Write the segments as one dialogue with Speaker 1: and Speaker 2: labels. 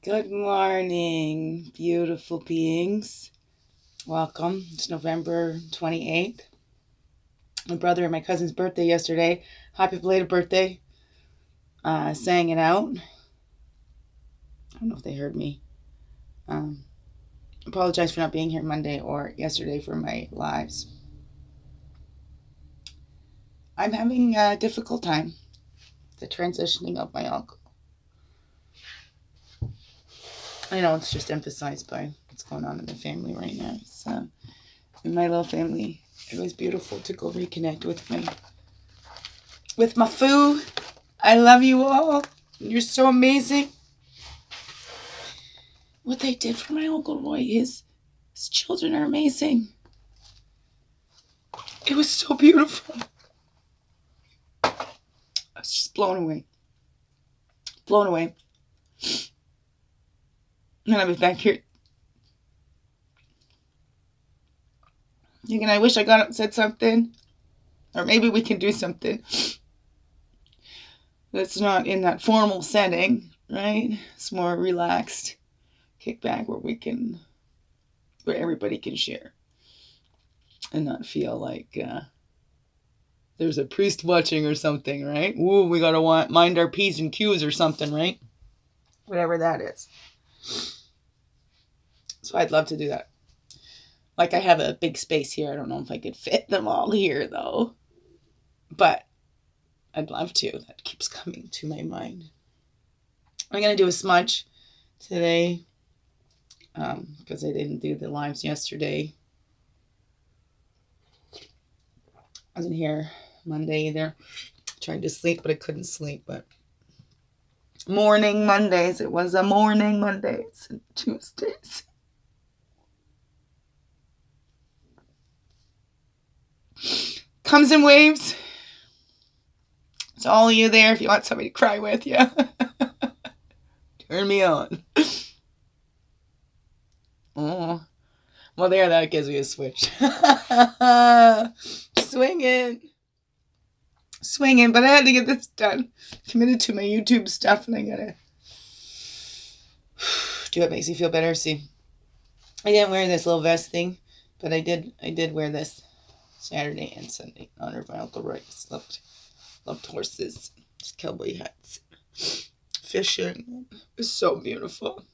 Speaker 1: Good morning, beautiful beings. Welcome. It's November 28th. My brother and my cousin's birthday yesterday. Happy belated birthday. Sang it out. I don't know if they heard me. Apologize for not being here Monday or yesterday for my lives. I'm having a difficult time. The transitioning of my uncle. I know it's just emphasized by what's going on in the family right now. So, in my little family, it was beautiful to go reconnect with my foo. I love you all. You're so amazing. What they did for my Uncle Roy, his children are amazing. It was so beautiful. I was just blown away. Blown away. And I was back here thinking, I wish I got up and said something. Or maybe we can do something that's not in that formal setting, right? It's more relaxed, kick back where everybody can share and not feel like there's a priest watching or something, right? Ooh, we gotta mind our P's and Q's or something, right? Whatever that is. So I'd love to do that. Like, I have a big space here. I don't know if I could fit them all here, though. But I'd love to. That keeps coming to my mind. I'm going to do a smudge today because I didn't do the lives yesterday. I wasn't here Monday either. Tried to sleep, but I couldn't sleep. But morning Mondays. It was a morning Mondays and Tuesdays. Comes in waves. It's all of you there if you want somebody to cry with you. Turn me on. Oh. Well, that gives me a switch. Swinging, but I had to get this done. Committed to my YouTube stuff, and I gotta do what makes me feel better. See, I didn't wear this little vest thing, but I did wear this Saturday and Sunday in honor of my Uncle Roy. Loved horses, cowboy hats, fishing. It was so beautiful.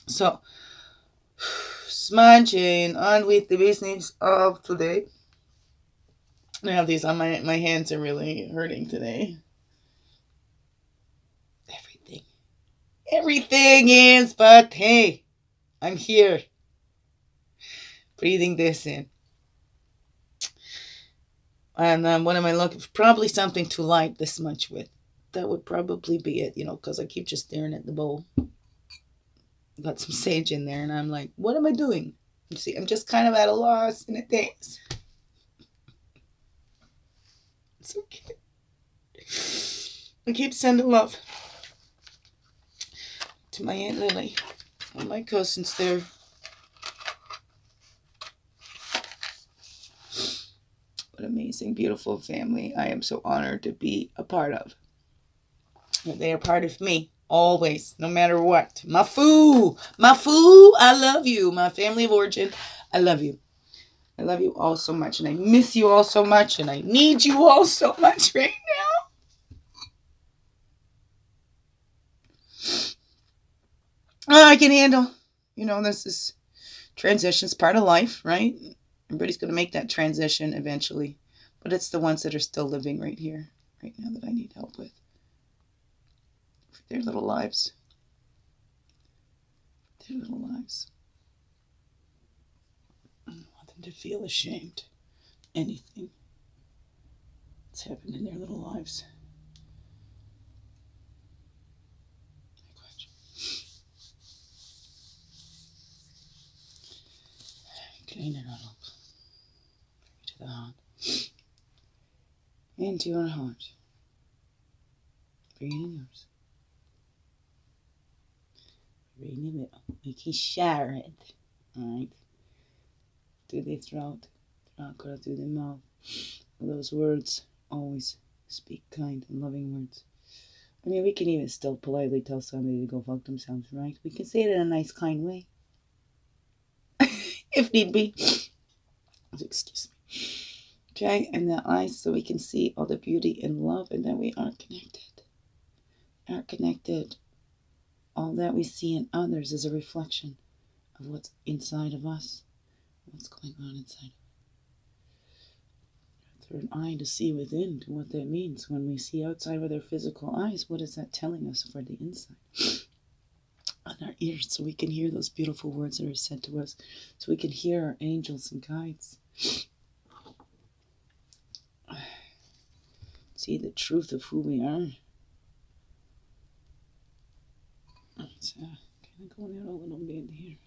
Speaker 1: So, smudging on with the business of today. I have these on my hands are really hurting today. Everything is, but hey, I'm here. Breathing this in. And what am I looking for? Probably something to light this smudge with. That would probably be it, because I keep just staring at the bowl. Got some sage in there, and I'm like, what am I doing? You see, I'm just kind of at a loss, and it thinks. It's okay. I keep sending love to my Aunt Lily and my cousins there. What amazing, beautiful family I am so honored to be a part of. They are part of me, always, no matter what. My foo, I love you. My family of origin, I love you. I love you all so much, and I miss you all so much, and I need you all so much right now. I can handle. This is transition's part of life, right? Everybody's going to make that transition eventually, but it's the ones that are still living right here, right now, that I need help with. For their little lives. I don't want them to feel ashamed. Anything that's happened in their little lives. Clean it all up. To the heart. Into your heart. Bring it in yours. Right in the middle. We can share it. Alright? Through the throat. Through the mouth. Those words always speak kind and loving words. I mean, we can even still politely tell somebody to go fuck themselves, right? We can say it in a nice, kind way. If need be. Excuse me. Okay, and the eyes so we can see all the beauty and love, and that we are connected. Are connected. All that we see in others is a reflection of what's inside of us. What's going on inside. Through an eye to see within, to what that means. When we see outside with our physical eyes, what is that telling us for the inside? On our ears, so we can hear those beautiful words that are said to us, so we can hear our angels and guides. See the truth of who we are. So, kind of going out a little bit here.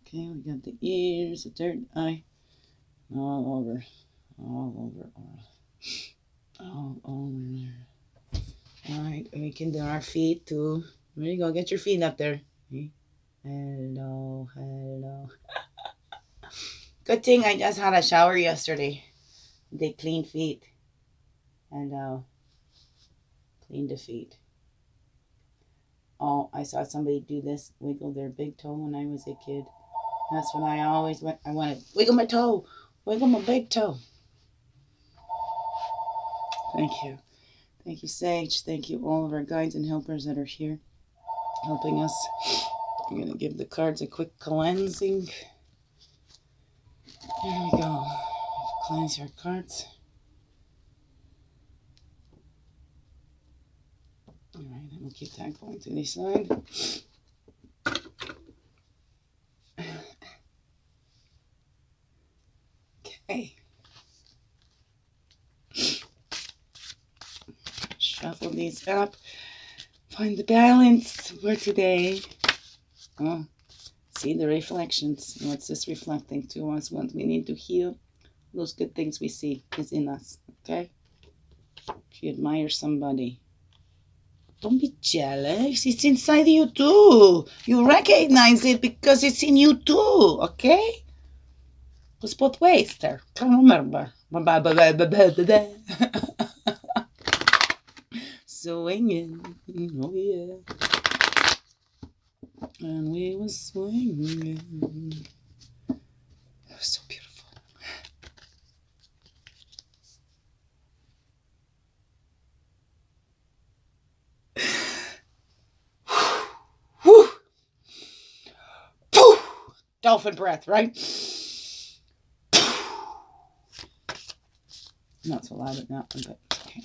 Speaker 1: Okay, we got the ears, the third eye, all over there. All right, and we can do our feet too. There you go, get your feet up there. Hello. Good thing I just had a shower yesterday. They clean feet. Hello. Clean the feet. Oh, I saw somebody do this, wiggle their big toe when I was a kid. That's when I always went. I wanted wiggle my toe, wiggle my big toe. Thank you, Sage. Thank you, all of our guides and helpers that are here, helping us. I'm gonna give the cards a quick cleansing. There we go. Cleanse your cards. All right, and we'll keep that going to the side. Okay. Shuffle these up. Find the balance for today. Oh, see the reflections. What's this reflecting to us? What we need to heal. Those good things we see is in us. Okay? If you admire somebody, don't be jealous. It's inside you too. You recognize it because it's in you too. Okay? It's both ways there. Remember. Swinging. Oh yeah. And we were swinging. It was so beautiful. Whew. Whew. Dolphin breath, right? Not so loud at that one, but okay.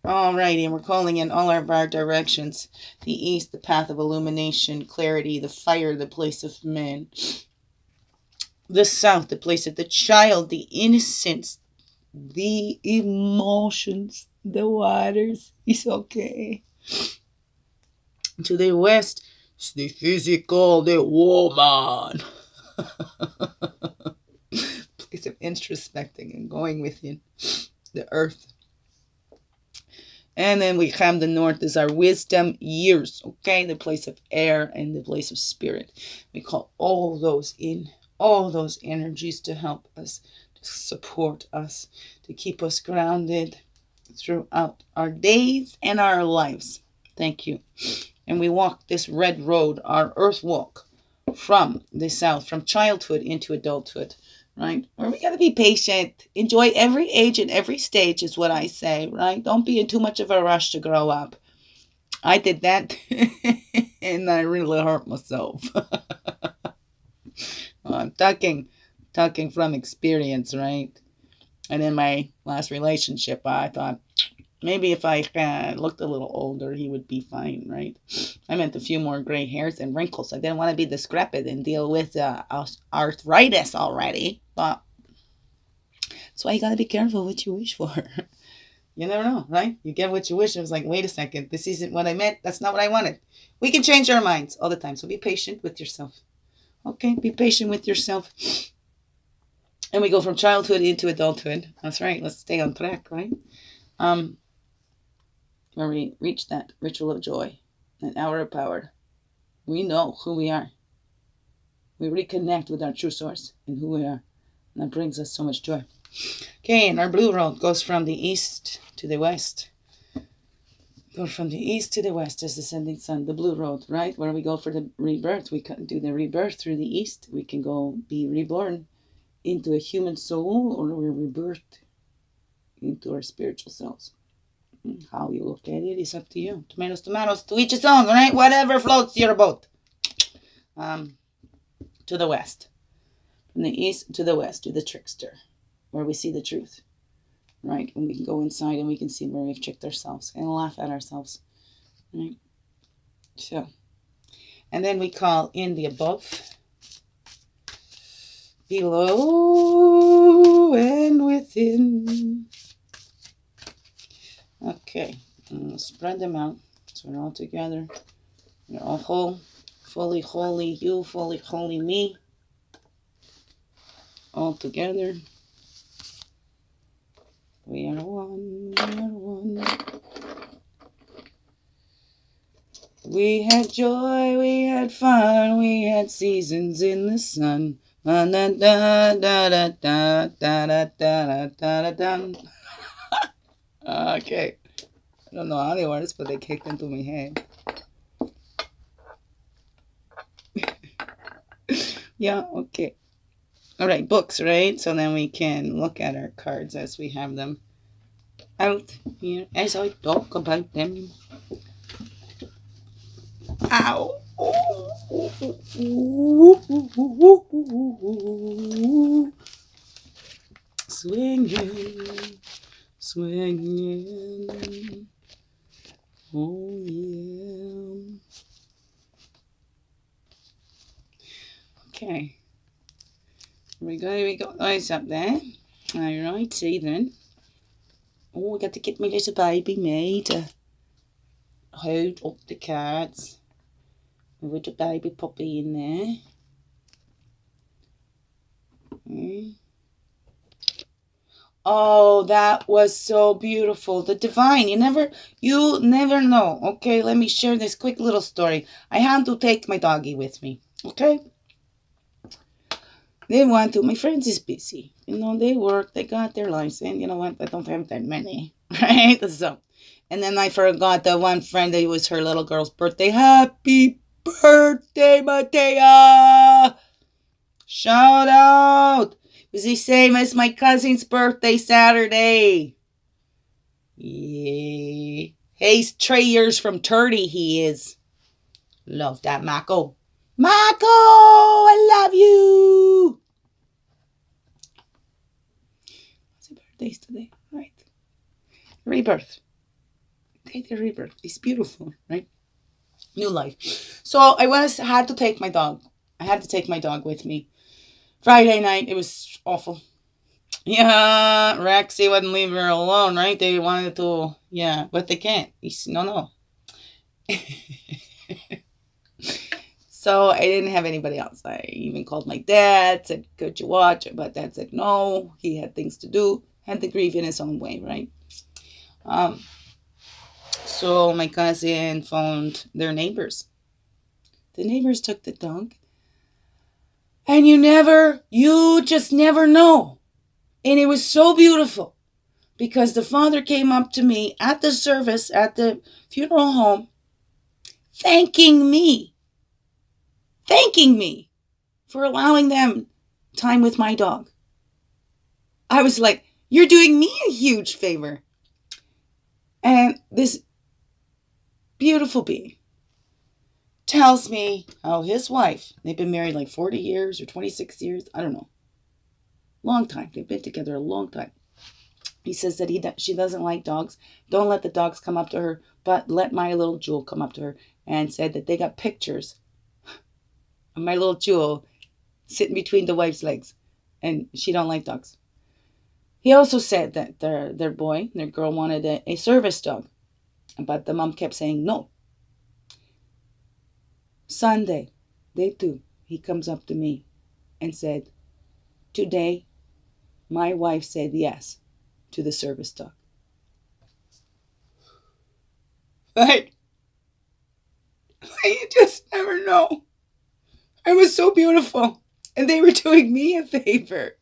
Speaker 1: Alrighty, and we're calling in all of our directions. The east, the path of illumination, clarity, the fire, the place of man. The south, the place of the child, the innocence, the emotions, the waters. It's okay. To the west, it's the physical, the woman. Place of introspecting and going within the earth. And then we have the north is our wisdom years, okay? The place of air and the place of spirit. We call all those in, all those energies to help us, to support us, to keep us grounded throughout our days and our lives. Thank you. And we walk this red road, our earth walk, from the south, from childhood into adulthood. Right? Or we got to be patient. Enjoy every age and every stage is what I say, right? Don't be in too much of a rush to grow up. I did that and I really hurt myself. I'm talking from experience, right? And in my last relationship, I thought maybe if I looked a little older, he would be fine, right? I meant a few more gray hairs and wrinkles. I didn't want to be decrepit and deal with arthritis already. But that's why you got to be careful what you wish for. You never know, right? You get what you wish. I was like, wait a second. This isn't what I meant. That's not what I wanted. We can change our minds all the time. So be patient with yourself. Okay? Be patient with yourself. And we go from childhood into adulthood. That's right. Let's stay on track, right? Where we reach that ritual of joy, that hour of power. We know who we are. We reconnect with our true source and who we are. And that brings us so much joy. Okay, and our blue road goes from the east to the west. Go from the east to the west as the ascending sun, the blue road, right? Where we go for the rebirth. We can do the rebirth through the east. We can go be reborn into a human soul, or we're rebirthed into our spiritual selves. How you look at it is up to you. Tomatoes, tomatoes, to each his own, right? Whatever floats your boat. To the west. From the east to the west, to the trickster, where we see the truth. Right? And we can go inside and we can see where we've tricked ourselves and laugh at ourselves. Right? So, and then we call in the above, below, and within. Okay, spread them out so we're all together. We're all whole, fully holy you, fully holy me, all together. We are one, we are one. We had joy, we had fun, we had seasons in the sun. Da da da da da da da da da da. Okay. I don't know how they words, but they kicked into my head. Yeah, okay. All right, books, right? So then we can look at our cards as we have them out here, as I talk about them. Ow. Swinging, swinging. Oh, yeah. Okay. Here we go. Eyes up there. Alright, see then. Oh, I got to get my little baby me to hold up the cards. With the baby puppy in there. Okay. Oh, that was so beautiful. The divine, you never know. Okay, let me share this quick little story. I had to take my doggy with me. Okay? They want to. My friends is busy. They work. They got their lives. And you know what? I don't have that many. Right? So, and then I forgot that one friend that it was her little girl's birthday. Happy birthday, Matea! Shout out! It was the same as my cousin's birthday Saturday. Yeah. He's 3 years from 30, he is. Love that, Mako. Mako, I love you. What's your birthdays today? Right. Rebirth. Okay, the rebirth. It's beautiful, right? New life. So I had to take my dog. I had to take my dog with me. Friday night, it was awful. Yeah, Rexy wouldn't leave her alone, right? They wanted to, yeah, but they can't. No. So I didn't have anybody else. I even called my dad, said, could you watch? But dad said no, he had things to do, had to grieve in his own way, right? So my cousin phoned their neighbors. The neighbors took the dog. And you just never know. And it was so beautiful because the father came up to me at the service, at the funeral home, thanking me for allowing them time with my dog. I was like, you're doing me a huge favor. And this beautiful being tells me how his wife, they've been married like 40 years or 26 years, I don't know. Long time. They've been together a long time. He says that she doesn't like dogs. Don't let the dogs come up to her, but let my little Jewel come up to her, and said that they got pictures of my little Jewel sitting between the wife's legs, and she don't like dogs. He also said that their girl wanted a service dog, but the mom kept saying no. Sunday, day 2, he comes up to me and said, today, my wife said yes to the service dog. Like, you just never know. It was so beautiful. And they were doing me a favor.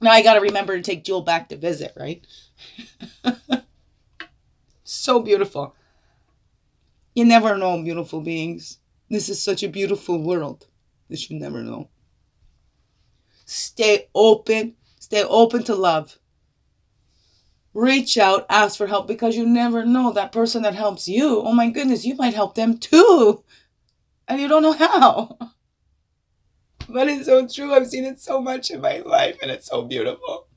Speaker 1: Now I got to remember to take Jewel back to visit, right? So beautiful. You never know, beautiful beings. This is such a beautiful world that you never know. Stay open. Stay open to love. Reach out, ask for help, because you never know, that person that helps you, oh my goodness, you might help them too. And you don't know how. But it's so true. I've seen it so much in my life, and it's so beautiful.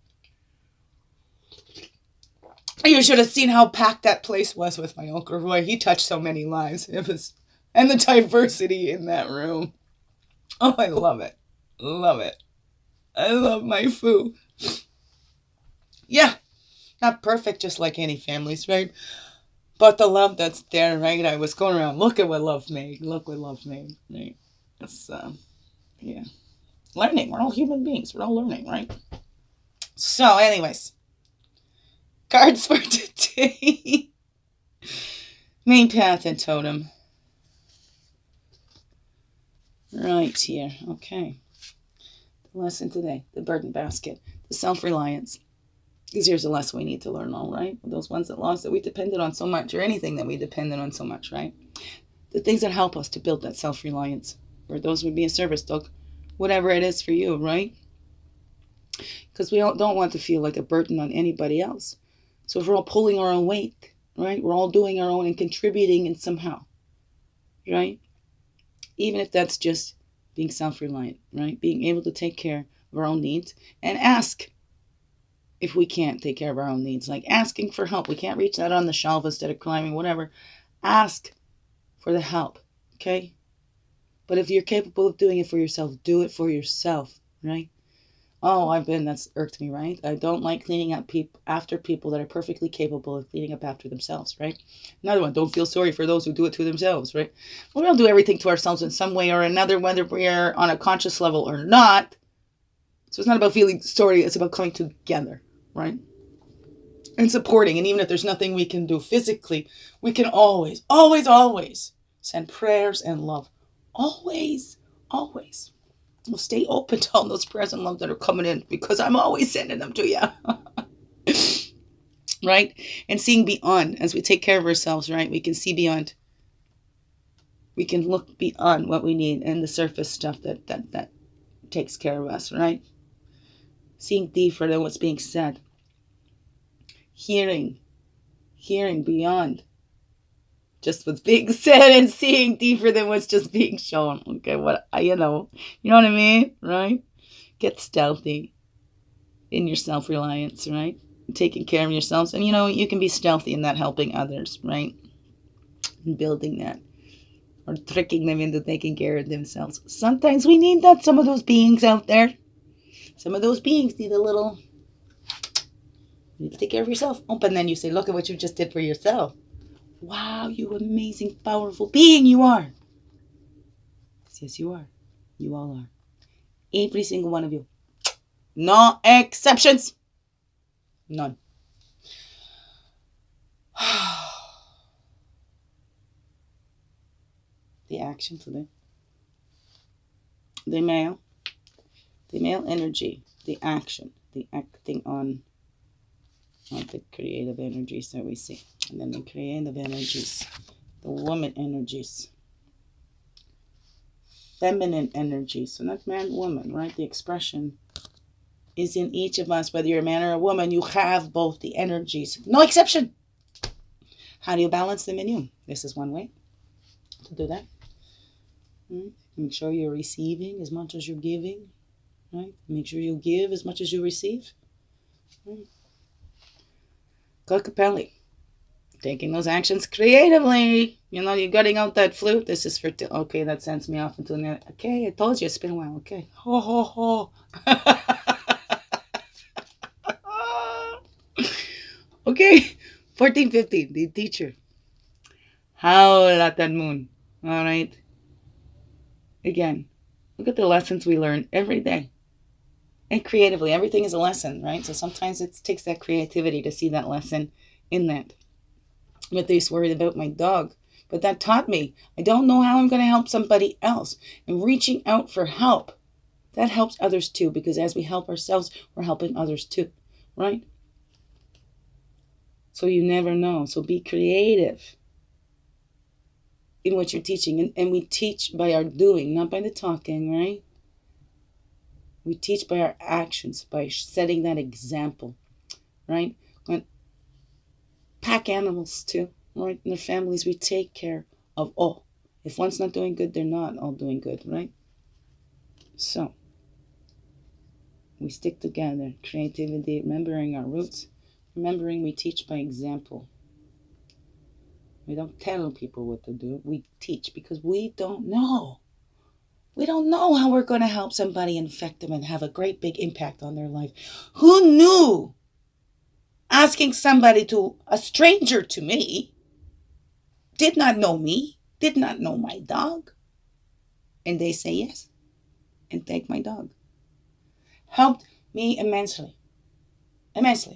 Speaker 1: You should have seen how packed that place was with my Uncle Roy. He touched so many lives. And the diversity in that room. Oh, I love it. Love it. I love my foo. Yeah. Not perfect, just like any families, right? But the love that's there, right? I was going around, look at what love made. Look what love made, right? It's, yeah. Learning. We're all human beings. We're all learning, right? So, anyways. Cards for today. Main path and totem. Right here. Okay. The lesson today. The burden basket. The self-reliance. Because here's a lesson we need to learn, all right? Those ones that lost that we depended on so much, or anything that we depended on so much, right? The things that help us to build that self-reliance, or those would be a service dog, whatever it is for you, right? Because we don't want to feel like a burden on anybody else. So if we're all pulling our own weight, right? We're all doing our own and contributing in somehow, right? Even if that's just being self-reliant, right? Being able to take care of our own needs and ask if we can't take care of our own needs, like asking for help. We can't reach that on the shelf instead of climbing, whatever. Ask for the help, okay? But if you're capable of doing it for yourself, do it for yourself, right? Oh, that's irked me, right? I don't like cleaning up after people that are perfectly capable of cleaning up after themselves, right? Another one, don't feel sorry for those who do it to themselves, right? We all do everything to ourselves in some way or another, whether we're on a conscious level or not. So it's not about feeling sorry, it's about coming together, right? And supporting. And even if there's nothing we can do physically, we can always, always, always send prayers and love. Always, always. We'll stay open to all those prayers and love that are coming in, because I'm always sending them to you. Right? And seeing beyond as we take care of ourselves, right? We can see beyond. We can look beyond what we need and the surface stuff that takes care of us, right? Seeing deeper than what's being said. Hearing beyond just what's being said, and seeing deeper than what's just being shown. Okay, you know what I mean, right? Get stealthy in your self-reliance, right? Taking care of yourselves. And you can be stealthy in that, helping others, right? And building that. Or tricking them into taking care of themselves. Sometimes we need that. Some of those beings out there. Some of those beings need you need to take care of yourself. Oh, and then you say, look at what you just did for yourself. Wow, you amazing, powerful being you are. Yes, you are. You all are. Every single one of you. No exceptions. None. The action today. The male energy. The action. The acting on the creative energies that we see. And then the creative energies. The woman energies. Feminine energies. So not man, woman, right? The expression is in each of us. Whether you're a man or a woman, you have both the energies. No exception. How do you balance them in you? This is one way to do that. Make sure you're receiving as much as you're giving. Right? Make sure you give as much as you receive. Kakapelli. Taking those actions creatively. You're getting out that flute. This is for... okay, that sends me off into the... okay, I told you it's been a while. Okay. Ho, ho, ho. Okay. 1415, the teacher. Howl at that moon. All right. Again, look at the lessons we learn every day. And creatively, everything is a lesson, right? So sometimes it takes that creativity to see that lesson in that. But they're worried about my dog. But that taught me, I don't know how I'm going to help somebody else. And reaching out for help, that helps others too, because as we help ourselves, we're helping others too, right? So you never know. So be creative in what you're teaching. And we teach by our doing, not by the talking, right? We teach by our actions, by setting that example, right? When pack animals too, right? In their families, we take care of all. If one's not doing good, they're not all doing good, right? So we stick together. Creativity, remembering our roots, remembering we teach by example. We don't tell people what to do. We teach because we don't know. We don't know how we're going to help somebody, infect them, and have a great big impact on their life. Who knew asking somebody a stranger to me, did not know me, did not know my dog, and they say yes and take my dog, helped me immensely,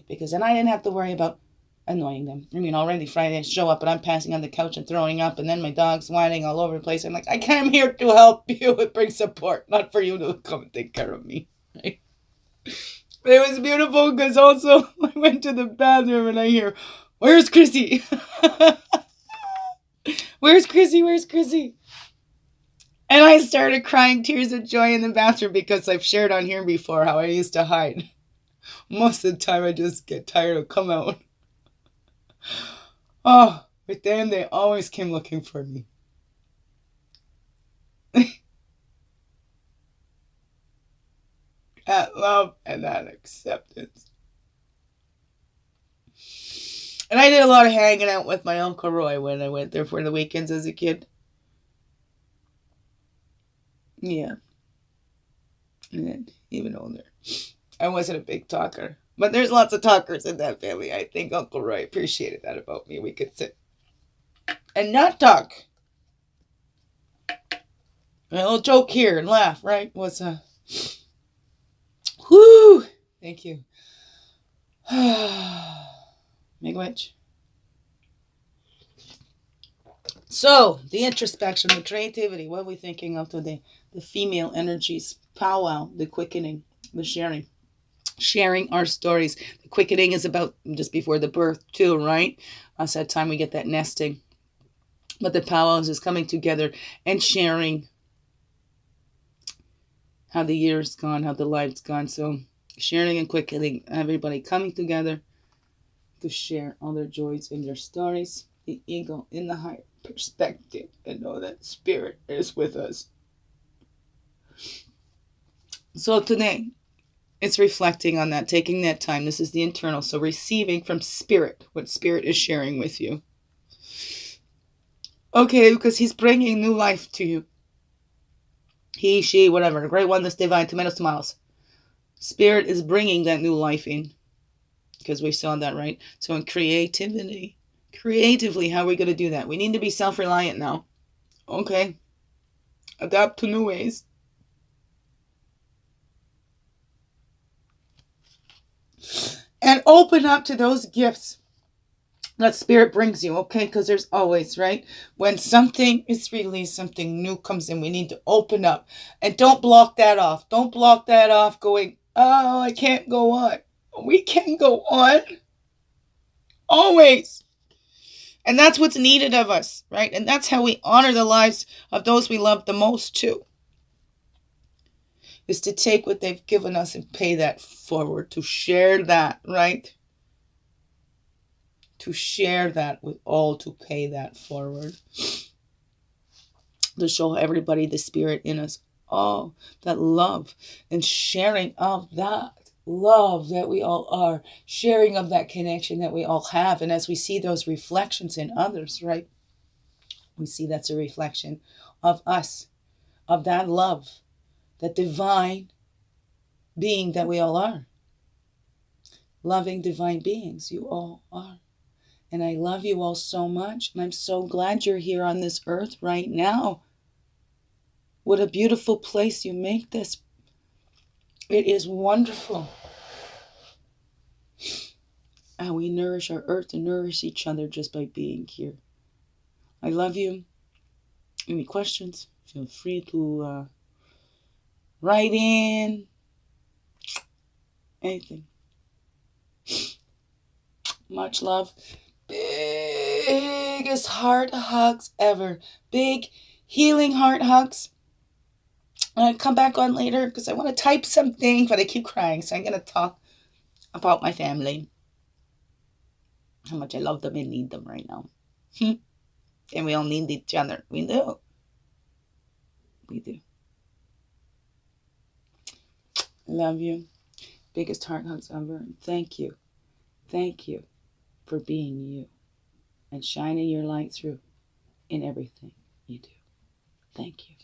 Speaker 1: because then I didn't have to worry about annoying them. I mean, already Friday I show up and I'm passing on the couch and throwing up, and then my dog's whining all over the place. I'm like, I came here to help you and bring support, not for you to come and take care of me. Right? But it was beautiful because also I went to the bathroom and I hear, where's Chrissy? Where's Chrissy? Where's Chrissy? And I started crying tears of joy in the bathroom because I've shared on here before how I used to hide. Most of the time I just get tired of come out. Oh, but then they always came looking for me. That love and that acceptance. And I did a lot of hanging out with my Uncle Roy when I went there for the weekends as a kid. Yeah. And even older. I wasn't a big talker. But there's lots of talkers in that family. I think Uncle Roy appreciated that about me. We could sit and not talk. A little joke here and laugh, right? Was whoo! Thank you. Make a witch. So, the introspection, the creativity, what are we thinking of today? The female energies, powwow, the quickening, the sharing. Sharing our stories. The quickening is about just before the birth too, right? That's that time we get that nesting. But the powwows is coming together and sharing how the year's gone, how the life's gone. So sharing and quickening, everybody coming together to share all their joys and their stories. The ego in the higher perspective and know that spirit is with us. So today, it's reflecting on that, taking that time. This is the internal. So receiving from spirit, what spirit is sharing with you. Okay, because he's bringing new life to you. He, she, whatever. The great one that's divine. Tomatoes. Spirit is bringing that new life in. Because we saw that, right? So in creatively, how are we going to do that? We need to be self-reliant now. Okay. Adapt to new ways. And open up to those gifts that spirit brings you, okay? Because there's always, right? When something is released, something new comes in, we need to open up. And don't block that off. Don't block that off going, oh, I can't go on. We can go on. Always. And that's what's needed of us, right? And that's how we honor the lives of those we love the most too. Is to take what they've given us and pay that forward, to share that, right? To share that with all, to pay that forward. To show everybody the spirit in us, all that love and sharing of that love that we all are, sharing of that connection that we all have. And as we see those reflections in others, right? We see that's a reflection of us, of that love, that divine being that we all are. Loving divine beings, you all are. And I love you all so much. And I'm so glad you're here on this earth right now. What a beautiful place you make this. It is wonderful. And we nourish our earth and nourish each other just by being here. I love you. Any questions? Feel free to write in, anything. Much love. Biggest heart hugs ever. Big healing heart hugs. I'm going to come back on later because I want to type something, but I keep crying. So I'm going to talk about my family. How much I love them and need them right now. And we all need each other. We do. We do. Love you. Biggest heart hugs ever. Thank you. Thank you for being you and shining your light through in everything you do. Thank you.